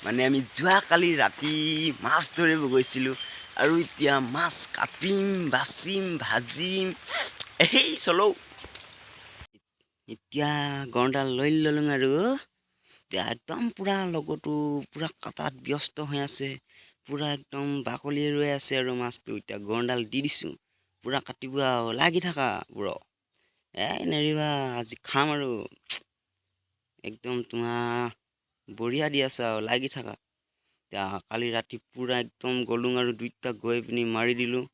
মানে আমি যোৱাকালি ৰাতি মাছ ধৰিব গৈছিলোঁ আৰু এতিয়া মাছ কাটিম বাচিম ভাজিম এই চলো এতিয়া গৰডাল লৈ ল'লোঁ আৰু এতিয়া একদম পূৰা লগতো পূৰা কাটাত ব্যস্ত হৈ আছে পূৰা একদম বাকলি ৰৈ আছে আৰু মাছটো এতিয়া গৰডাল দি দিছোঁ পূৰা কাটিব আৰু লাগি থাকা ব্ৰ নেৰিবা আজি খাম আৰু একদম তোমাৰ বঢ়িয়া দি আছে আৰু লাগি থাকা এতিয়া কালি ৰাতি পূৰা একদম গ'লোঁ আৰু দুইটা গৈ পিনি মাৰি দিলোঁ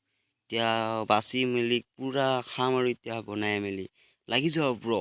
এতিয়া বাচি মেলি পূৰা খাম আৰু এতিয়া বনাই মেলি লাগি যাওঁ ব্ৰ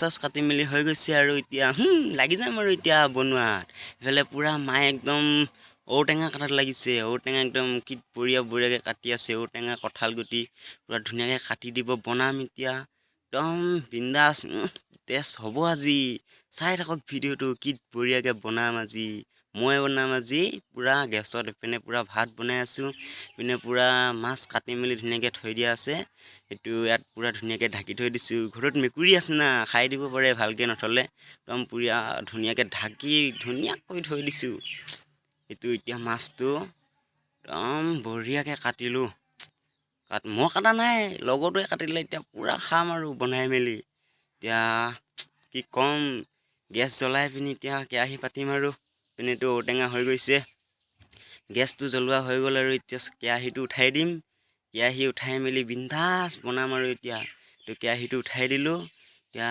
চাচ কাটি মেলি হৈ গৈছে আৰু এতিয়া লাগি যাম আৰু এতিয়া বনোৱাত এইফালে পূৰা মায়ে একদম ঔটেঙা কাটাত লাগিছে ঔটেঙা একদম কি বঢ়িয়াকৈ কাটি আছে ঔটেঙা কঁঠাল গুটি পূৰা ধুনীয়াকৈ কাটি দিব বনাম এতিয়া একদম বিন্দাছ টেষ্ট হ'ব আজি চাই থাকক ভিডিঅ'টো কি বঢ়িয়াকৈ বনাম আজি মই বনাম আজি পূৰা গেছত এইপিনে পূৰা ভাত বনাই আছোঁ পিনে পূৰা মাছ কাটি মেলি ধুনীয়াকৈ থৈ দিয়া আছে এইটো ইয়াত পূৰা ধুনীয়াকৈ ঢাকি থৈ দিছোঁ ঘৰত মেকুৰী আছে না খাই দিব পাৰে ভালকৈ নথ'লে একদম পূৰা ধুনীয়াকৈ ঢাকি ধুনীয়াকৈ থৈ দিছোঁ এইটো এতিয়া মাছটো একদম বঢ়িয়াকৈ কাটিলোঁ মই কাটা নাই লগৰটোৱে কাটিলে এতিয়া পূৰা খাম আৰু বনাই মেলি এতিয়া কি ক'ম গেছ জ্বলাই পিনি এতিয়া কেৰাহী পাতিম আৰু পিনেতো ঔটেঙা হৈ গৈছে গেছটো জ্বলোৱা হৈ গ'ল আৰু এতিয়া কেৰাহীটো উঠাই দিম কেৰাহী উঠাই মেলি বিন্দাছ বনাম আৰু এতিয়া তো কেৰাহীটো উঠাই দিলোঁ এতিয়া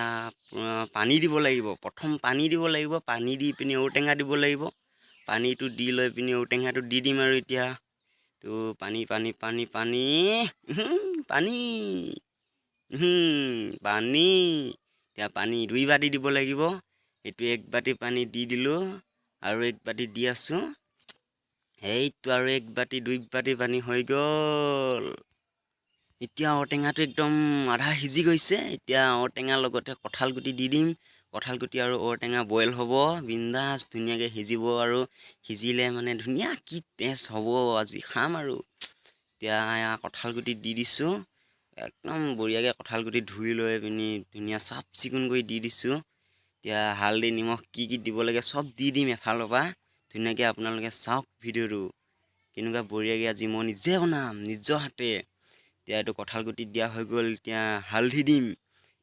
পানী দিব লাগিব প্ৰথম পানী দিব লাগিব পানী দি পিনি ঔটেঙা দিব লাগিব পানীটো দি লৈ পিনি ঔটেঙাটো দি দিম আৰু এতিয়া তো পানী পানী পানী পানী পানী পানী এতিয়া পানী 2 বাটি দিব লাগিব এইটো 1 বাটি পানী দি দিলোঁ আৰু 1 বাটি দি আছোঁ এইটো আৰু 1 বাটি 2 বাটি পানী হৈ গ'ল এতিয়া ঔটেঙাটো একদম আধা সিজি গৈছে এতিয়া ঔটেঙাৰ লগতে কঁঠাল গুটি দি দিম কঁঠাল গুটি আৰু ঔটেঙা বইল হ'ব বিন্দাছ ধুনীয়াকৈ সিজিব আৰু সিজিলে মানে ধুনীয়া কি টেষ্ট হ'ব আজি খাম আৰু এতিয়া কঁঠাল গুটি দি দিছোঁ একদম বঢ়িয়াকৈ কঁঠাল গুটি ধুই লৈ পিনি ধুনীয়া চাফ চিকুণ কৰি দি দিছোঁ এতিয়া হালধি নিমখ কি দিব লাগে চব দি দিম এফালৰ পৰা ধুনীয়াকৈ আপোনালোকে চাওক ভিডিঅ'টো কেনেকুৱা বঢ়িয়াকৈ আজি মই নিজে বনাম নিজৰ হাতে এতিয়া এইটো কঁঠাল গুটি দিয়া হৈ গ'ল এতিয়া হালধি দিম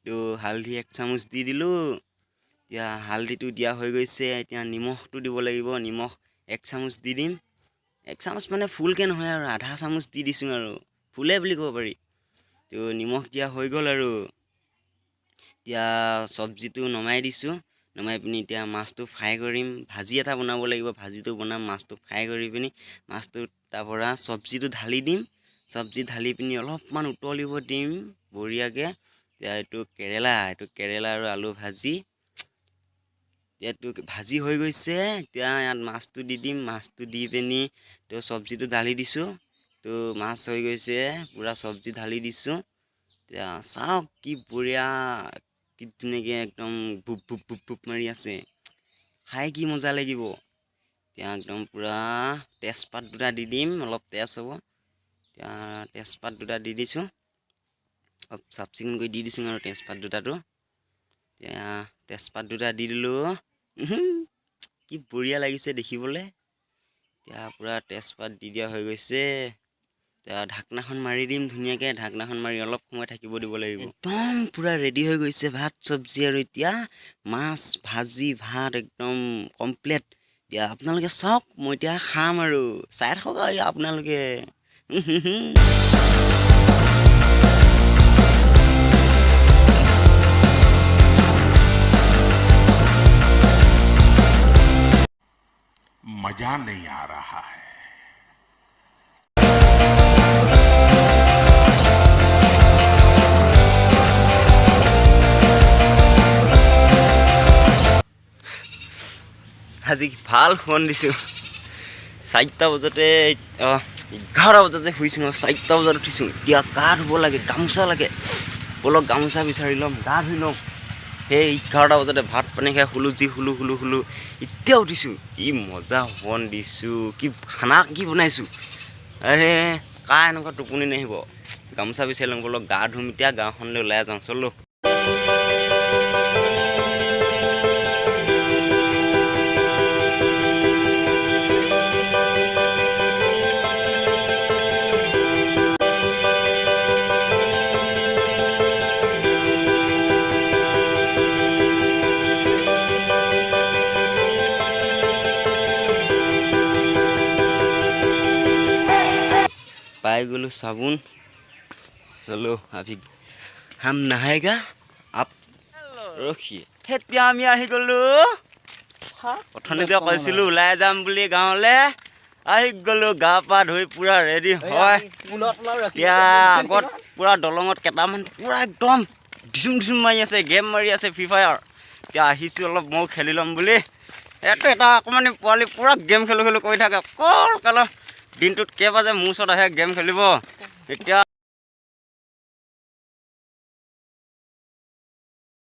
তো হালধি 1 চামুচ দি দিলোঁ এতিয়া হালধিটো দিয়া হৈ গৈছে এতিয়া নিমখটো দিব লাগিব নিমখ 1 চামুচ দি দিম 1 চামুচ মানে ফুলকৈ নহয় আৰু আধা চামুচ দি দিছোঁ আৰু ফুলে বুলি ক'ব পাৰি তো নিমখ দিয়া হৈ গ'ল আৰু এতিয়া চব্জিটো নমাই দিছোঁ নমাই পিনি এতিয়া মাছটো ফ্ৰাই কৰিম ভাজি এটা বনাব লাগিব ভাজিটো বনাম মাছটো ফ্ৰাই কৰি পিনি মাছটো তাৰপৰা চব্জিটো ঢালি দিম চব্জি ঢালি পিনি অলপমান উতলিব দিম বঢ়িয়াকৈ এতিয়া এইটো কেৰেলা আৰু আলু ভাজি এইটো ভাজি হৈ গৈছে এতিয়া ইয়াত মাছটো দি দিম মাছটো দি পিনি তো চব্জিটো ঢালি দিছোঁ তো মাছ হৈ গৈছে পূৰা চব্জি ঢালি দিছোঁ এতিয়া চাওক কি বঢ়িয়া কি ধুনীয়াকৈ একদম ভুপ ভুপ ভুপ ভুপ মাৰি আছে খাই কি মজা লাগিব এতিয়া একদম পূৰা তেজপাত 2টা দি দিম অলপ তেজ হ'ব এতিয়া তেজপাত 2টা দি দিছোঁ অলপ চাফ চিকুণ কৰি দি দিছোঁ আৰু তেজপাত 2টাটো এতিয়া তেজপাত 2টা দি দিলোঁ কি বঢ়িয়া লাগিছে দেখিবলৈ এতিয়া পূৰা তেজপাত দি দিয়া হৈ গৈছে এতিয়া ঢাকনাখন মাৰি দিম ধুনীয়াকৈ ঢাকনাখন মাৰি অলপ সময় থাকিব দিব লাগিব একদম পূৰা ৰেডি হৈ গৈছে ভাত চব্জি আৰু এতিয়া মাছ ভাজি ভাত একদম কমপ্লিট এতিয়া আপোনালোকে চাওক মই এতিয়া খাম আৰু চাই থাকক আৰু আপোনালোকে मजा नहीं आ रहा है। আজি ভাল ফোন দিছোঁ 4টা বজাতে 11 বজাতে শুইছোঁ 4টা বজাত উঠিছোঁ এতিয়া গা ধুব লাগে গামোচা লাগে বলক গামোচা বিচাৰি ল'ম গা ধুই ল'ম সেই 11টা বজাতে ভাত পানী খাই শুলো এতিয়া উঠিছোঁ কি মজা ফোন দিছোঁ কি খানা কি বনাইছোঁ আৰে কা এনেকুৱা টোপনি নাহিব গামোচা বিচাৰি ল'ম বলক গা ধুম এতিয়া গাঁওখনলৈ ওলাই যাওঁ চলো पाई गलो साबुन चलो अभी हम नहाएगा आप रखिए हेतिया आमी आहि गलो अथनिते কৈছিলো ওলাই যাম বুলি গাঁৱলে আহি গলো গা পা ধুই পুৰা ৰেডি হয় এতিয়া আগত পুৰা দলঙত কেটামান পুৰা একদম ঢিসুম মাৰি আছে গেম মাৰি আছে ফ্ৰী ফায়াৰ এতিয়া আহিছো অলপ মই খেলি লম বুলি এটা অকমানি পোৱালি পুৰা গেম খেলো কৰি থাকে কল কাল দিনটোত কেইবাজে মোৰ ওচৰত আহে গেম খেলিব এতিয়া